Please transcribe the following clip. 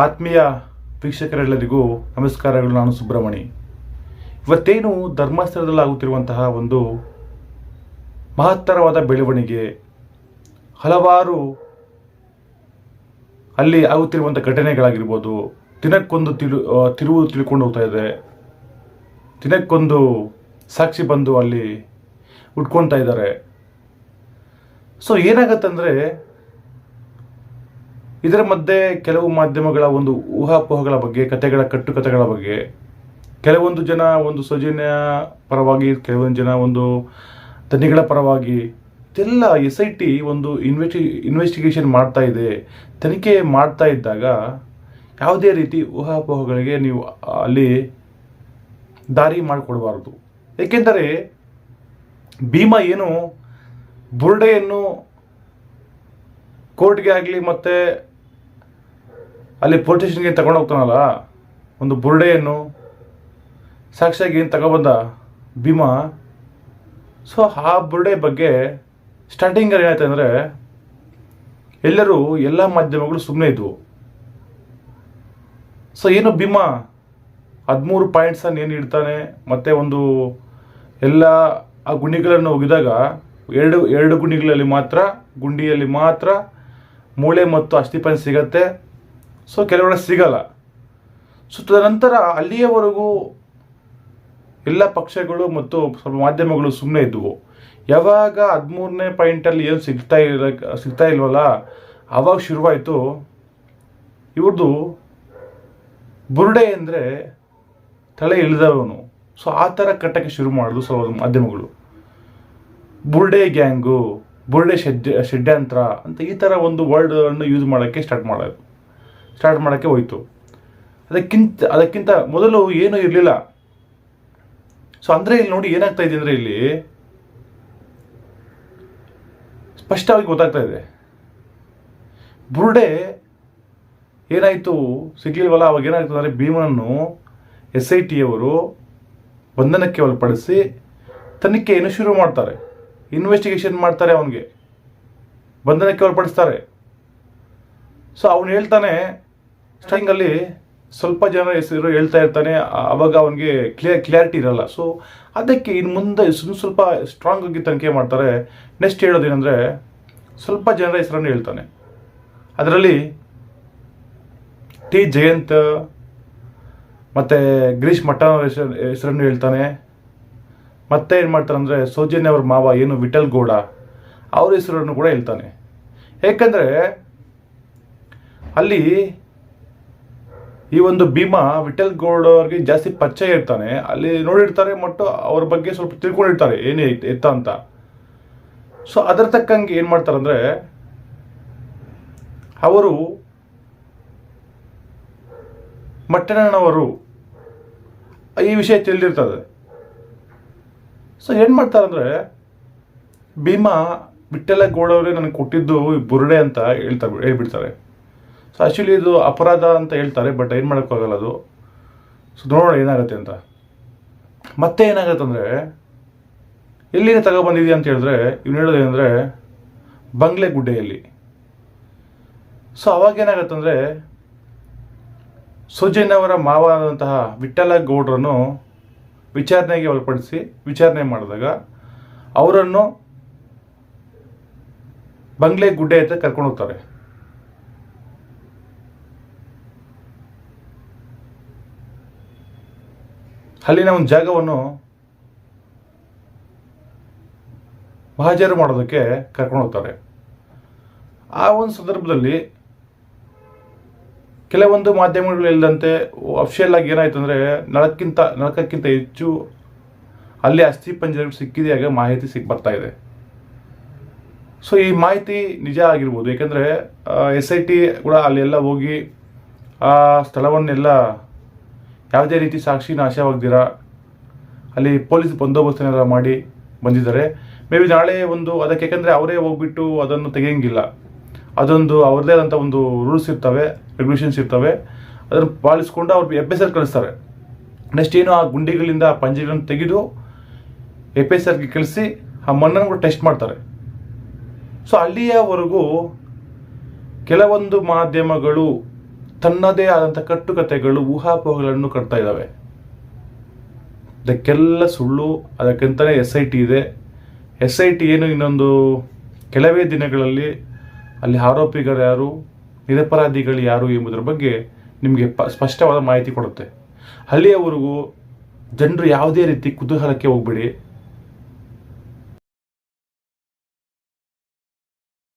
ಆತ್ಮೀಯ ವೀಕ್ಷಕರೆಲ್ಲರಿಗೂ ನಮಸ್ಕಾರಗಳು. ನಾನು ಸುಬ್ರಹ್ಮಣಿ. ಇವತ್ತೇನು ಧರ್ಮಸ್ಥಳದಲ್ಲಿ ಆಗುತ್ತಿರುವಂತಹ ಒಂದು ಮಹತ್ತರವಾದ ಬೆಳವಣಿಗೆ, ಹಲವಾರು ಅಲ್ಲಿ ಆಗುತ್ತಿರುವಂಥ ಘಟನೆಗಳಾಗಿರ್ಬೋದು, ದಿನಕ್ಕೊಂದು ತಿರುವು ತಿಳ್ಕೊಂಡು ಹೋಗ್ತಾ ಇದೆ. ದಿನಕ್ಕೊಂದು ಸಾಕ್ಷಿ ಬಂದು ಅಲ್ಲಿ ಉಟ್ಕೊಳ್ತಾ ಇದ್ದಾರೆ. ಸೊ ಏನಾಗತ್ತಂದರೆ, ಇದರ ಮಧ್ಯೆ ಕೆಲವು ಮಾಧ್ಯಮಗಳ ಒಂದು ಊಹಾಪೋಹಗಳ ಬಗ್ಗೆ, ಕಥೆಗಳ ಬಗ್ಗೆ, ಕೆಲವೊಂದು ಜನ ಒಂದು ಸೌಜನ್ಯ ಪರವಾಗಿ, ಕೆಲವೊಂದು ಜನ ಒಂದು ಧನಿಗಳ ಪರವಾಗಿ, ಇದೆಲ್ಲ SIT ಒಂದು ಇನ್ವೆಸ್ಟಿಗೇಷನ್ ಮಾಡ್ತಾ ಇದೆ, ತನಿಖೆ ಮಾಡ್ತಾ ಇದ್ದಾಗ ಯಾವುದೇ ರೀತಿ ಊಹಾಪೋಹಗಳಿಗೆ ನೀವು ಅಲ್ಲಿ ದಾರಿ ಮಾಡಿಕೊಡಬಾರ್ದು. ಏಕೆಂದರೆ ಭೀಮಾ ಏನು ಬುರ್ಡೆಯನ್ನು ಕೋರ್ಟ್ಗೆ ಆಗಲಿ ಮತ್ತು ಅಲ್ಲಿ ಪೊಲೀಸ್ ಸ್ಟೇಷನ್ಗೆ ತಗೊಂಡು ಹೋಗ್ತಾನಲ್ಲ, ಒಂದು ಬುರ್ಡೆಯನ್ನು ಸಾಕ್ಷಿಯಾಗಿ ಏನು ತಗೊಬಂದ ಭೀಮಾ. ಸೊ ಆ ಬುರ್ಡೆ ಬಗ್ಗೆ ಸ್ಟಾರ್ಟಿಂಗಲ್ಲಿ ಏನಾಯ್ತು ಅಂದರೆ, ಎಲ್ಲ ಮಾಧ್ಯಮಗಳು ಸುಮ್ಮನೆ ಇದ್ವು. ಸೊ ಏನು ಭೀಮಾ 13 ಪಾಯಿಂಟ್ಸನ್ನು ಏನು ಇಡ್ತಾನೆ, ಮತ್ತು ಒಂದು ಎಲ್ಲ ಆ ಗುಂಡಿಗಳನ್ನು ಒಗೆದಾಗ ಎರಡು ಗುಂಡಿಯಲ್ಲಿ ಮಾತ್ರ ಮೂಳೆ ಮತ್ತು ಅಸ್ಥಿಪಂಜರ ಸಿಗತ್ತೆ. ಸೊ ಕೆಲವೊಡೆ ಸಿಗಲ್ಲ. ಸೊ ತದನಂತರ ಅಲ್ಲಿಯವರೆಗೂ ಎಲ್ಲ ಪಕ್ಷಗಳು ಮತ್ತು ಸ್ವಲ್ಪ ಮಾಧ್ಯಮಗಳು ಸುಮ್ಮನೆ ಇದ್ದವು. ಯಾವಾಗ 13ನೇ ಪಾಯಿಂಟಲ್ಲಿ ಏನು ಸಿಗ್ತಾ ಇಲ್ವಲ್ಲ, ಆವಾಗ ಶುರುವಾಯಿತು ಇವ್ರದ್ದು ಬುರ್ಡೆ ಅಂದರೆ ತಲೆ ಇಳಿದವನು. ಸೊ ಆ ಥರ ಕಟ್ಟಕ್ಕೆ ಶುರು ಮಾಡಿದ್ರು ಸ್ವಲ್ಪ ಮಾಧ್ಯಮಗಳು. ಬುರ್ಡೆ ಗ್ಯಾಂಗು, ಬುರ್ಡೆ ಷಡ್ಯಂತ್ರ ಅಂತ ಈ ಥರ ಒಂದು ವರ್ಡನ್ನು ಯೂಸ್ ಮಾಡೋಕ್ಕೆ ಸ್ಟಾರ್ಟ್ ಮಾಡೋಕ್ಕೆ ಹೋಯಿತು. ಅದಕ್ಕಿಂತ ಮೊದಲು ಏನೂ ಇರಲಿಲ್ಲ. ಸೊ ಅಂದರೆ ಇಲ್ಲಿ ನೋಡಿ ಏನಾಗ್ತಾ ಇದೆ ಅಂದರೆ, ಇಲ್ಲಿ ಸ್ಪಷ್ಟವಾಗಿ ಗೊತ್ತಾಗ್ತಾ ಇದೆ. ಬುರ್ಡೆ ಏನಾಯಿತು ಸಿಗ್ಲಿಲ್ವಲ್ಲ, ಅವಾಗ ಏನಾಗ್ತದೆ ಅಂದರೆ, ಭೀಮನನ್ನು SIT ಅವರು ಬಂಧನಕ್ಕೆ ಒಳಪಡಿಸಿ ತನಿಖೆಯನ್ನು ಶುರು ಮಾಡ್ತಾರೆ, ಇನ್ವೆಸ್ಟಿಗೇಷನ್ ಮಾಡ್ತಾರೆ, ಅವನಿಗೆ ಬಂಧನಕ್ಕೆ ಒಳಪಡಿಸ್ತಾರೆ. ಸೊ ಅವನು ಹೇಳ್ತಾನೆ, ಸ್ಟಾರ್ಟಿಂಗಲ್ಲಿ ಸ್ವಲ್ಪ ಜನ ಹೆಸರು ಹೇಳ್ತಾ ಇರ್ತಾನೆ, ಆವಾಗ ಅವನಿಗೆ ಕ್ಲಿಯಾರಿಟಿ ಇರಲ್ಲ. ಸೊ ಅದಕ್ಕೆ ಇನ್ನು ಮುಂದೆ ಸ್ವಲ್ಪ ಸ್ಟ್ರಾಂಗ್ ಆಗಿ ತನಿಖೆ ಮಾಡ್ತಾರೆ. ನೆಕ್ಸ್ಟ್ ಹೇಳೋದೇನೆಂದರೆ, ಸ್ವಲ್ಪ ಜನರ ಹೆಸರನ್ನು ಹೇಳ್ತಾನೆ. ಅದರಲ್ಲಿ T ಜಯಂತ್ ಮತ್ತು ಗಿರೀಶ್ ಮಠನ್ ಅವರ ಹೆಸರನ್ನು ಹೇಳ್ತಾನೆ. ಮತ್ತೆ ಏನು ಮಾಡ್ತಾರೆ ಅಂದರೆ, ಸೌಜನ್ಯ ಅವ್ರ ಮಾವ ಏನು ವಿಠಲ್ ಗೌಡ ಅವ್ರ ಹೆಸರನ್ನು ಕೂಡ ಹೇಳ್ತಾನೆ. ಏಕೆಂದರೆ ಅಲ್ಲಿ ಈ ಒಂದು ಭೀಮಾ ವಿಠಲ್ ಗೌಡ ಅವ್ರಿಗೆ ಜಾಸ್ತಿ ಪರಿಚಯ ಇರ್ತಾನೆ, ಅಲ್ಲಿ ನೋಡಿರ್ತಾರೆ ಮತ್ತು ಅವ್ರ ಬಗ್ಗೆ ಸ್ವಲ್ಪ ತಿಳ್ಕೊಂಡಿರ್ತಾರೆ ಏನೇ ಎತ್ತ ಅಂತ. ಸೊ ಅದರ ತಕ್ಕಂಗೆ ಏನು ಮಾಡ್ತಾರೆ ಅಂದರೆ, ಅವರು ಮಟ್ಟಣ್ಣನವರು ಈ ವಿಷಯ ತಿಳಿದಿರ್ತದೆ. ಸೊ ಏನು ಮಾಡ್ತಾರೆ ಅಂದರೆ, ಭೀಮಾ ವಿಠಲ ಗೌಡವರೇ ನನಗೆ ಕೊಟ್ಟಿದ್ದು ಬುರ್ಡೆ ಅಂತ ಹೇಳ್ಬಿಡ್ತಾರೆ. ಸೊ ಆ್ಯಕ್ಚುಲಿ ಇದು ಅಪರಾಧ ಅಂತ ಹೇಳ್ತಾರೆ, ಬಟ್ ಏನು ಮಾಡೋಕ್ಕಾಗಲ್ಲ ಅದು. ಸೊ ನೋಡೋಣ ಏನಾಗುತ್ತೆ ಅಂತ. ಮತ್ತೆ ಏನಾಗುತ್ತೆ ಅಂದರೆ, ಎಲ್ಲಿಗೆ ತಗೊಬಂದಿದೆಯಾ ಅಂತ ಹೇಳಿದ್ರೆ, ಇವ್ನು ಹೇಳೋದೇನೆಂದರೆ ಬಂಗ್ಲೆ ಗುಡ್ಡೆಯಲ್ಲಿ. ಸೊ ಅವಾಗೇನಾಗತ್ತೆ ಅಂದರೆ, ಸೌಜನ್ಯ ಅವರ ಮಾವ ಆದಂತಹ ವಿಠಲ ಗೌಡ್ರನ್ನು ವಿಚಾರಣೆಗೆ ಒಳಪಡಿಸಿ ವಿಚಾರಣೆ ಮಾಡಿದಾಗ ಅವರನ್ನು ಬಂಗ್ಲೆ ಗುಡ್ಡೆ ಅಂತ ಕರ್ಕೊಂಡು ಹೋಗ್ತಾರೆ. ಅಲ್ಲಿನ ಒಂದು ಜಾಗವನ್ನು ಮಹಾಜರು ಮಾಡೋದಕ್ಕೆ ಕರ್ಕೊಂಡು ಹೋಗ್ತಾರೆ. ಆ ಒಂದು ಸಂದರ್ಭದಲ್ಲಿ ಕೆಲವೊಂದು ಮಾಧ್ಯಮಗಳು ಇಲ್ಲದಂತೆ ಅಫಿಷಿಯಲ್ ಆಗಿ ಏನಾಯ್ತು ಅಂದರೆ, ನರಕಕ್ಕಿಂತ ಹೆಚ್ಚು ಅಲ್ಲಿ ಅಸ್ಥಿಪಂಜರ ಸಿಕ್ಕಿದೆಯಾಗ ಮಾಹಿತಿ ಬರ್ತಾ ಇದೆ. ಸೊ ಈ ಮಾಹಿತಿ ನಿಜ ಆಗಿರ್ಬೋದು, ಏಕೆಂದರೆ SIT ಕೂಡ ಅಲ್ಲೆಲ್ಲ ಹೋಗಿ ಆ ಸ್ಥಳವನ್ನೆಲ್ಲ ಯಾವುದೇ ರೀತಿ ಸಾಕ್ಷಿ ನಾಶವಾಗ್ದಿರ ಅಲ್ಲಿ ಪೊಲೀಸ್ ಬಂದೋಬಸ್ತನ್ನೆಲ್ಲ ಮಾಡಿ ಬಂದಿದ್ದಾರೆ. ಮೇ ಬಿ ನಾಳೆ ಅದಕ್ಕೆ, ಯಾಕೆಂದರೆ ಅವರೇ ಹೋಗ್ಬಿಟ್ಟು ಅದನ್ನು ತೆಗೆಯಂಗಿಲ್ಲ. ಅದೊಂದು ಅವ್ರದ್ದೇ ಆದಂಥ ಒಂದು ರೂಲ್ಸ್ ಇರ್ತವೆ, ರೆಗ್ಯುಲೇಷನ್ಸ್ ಇರ್ತವೆ. ಅದನ್ನು ಪಾಲಿಸ್ಕೊಂಡು ಅವ್ರು FSR ಕಳಿಸ್ತಾರೆ. ನೆಕ್ಸ್ಟ್ ಏನು ಆ ಗುಂಡಿಗಳಿಂದ ಪಂಜೆಗಳನ್ನು ತೆಗೆದು FSRಗೆ ಕಳಿಸಿ ಆ ಮಣ್ಣನ್ನು ಕೂಡ ಟೆಸ್ಟ್ ಮಾಡ್ತಾರೆ. ಸೊ ಅಲ್ಲಿಯವರೆಗೂ ಕೆಲವೊಂದು ಮಾಧ್ಯಮಗಳು ತನ್ನದೇ ಆದಂಥ ಕಟ್ಟುಕತೆಗಳು ಊಹಾಪೋಹಗಳನ್ನು ಕಟ್ತಾ ಇದ್ದಾವೆ. ಇದಕ್ಕೆಲ್ಲ ಸುಳ್ಳು. ಅದಕ್ಕಂತಲೇ SIT ಇದೆ. SIT ಏನು ಇನ್ನೊಂದು ಕೆಲವೇ ದಿನಗಳಲ್ಲಿ ಅಲ್ಲಿ ಆರೋಪಿಗಳು ಯಾರು, ನಿರಪರಾಧಿಗಳು ಯಾರು ಎಂಬುದರ ಬಗ್ಗೆ ನಿಮಗೆ ಸ್ಪಷ್ಟವಾದ ಮಾಹಿತಿ ಕೊಡುತ್ತೆ. ಅಲ್ಲಿಯವರೆಗೂ ಜನರು ಯಾವುದೇ ರೀತಿ ಕುತೂಹಲಕ್ಕೆ ಹೋಗ್ಬೇಡಿ.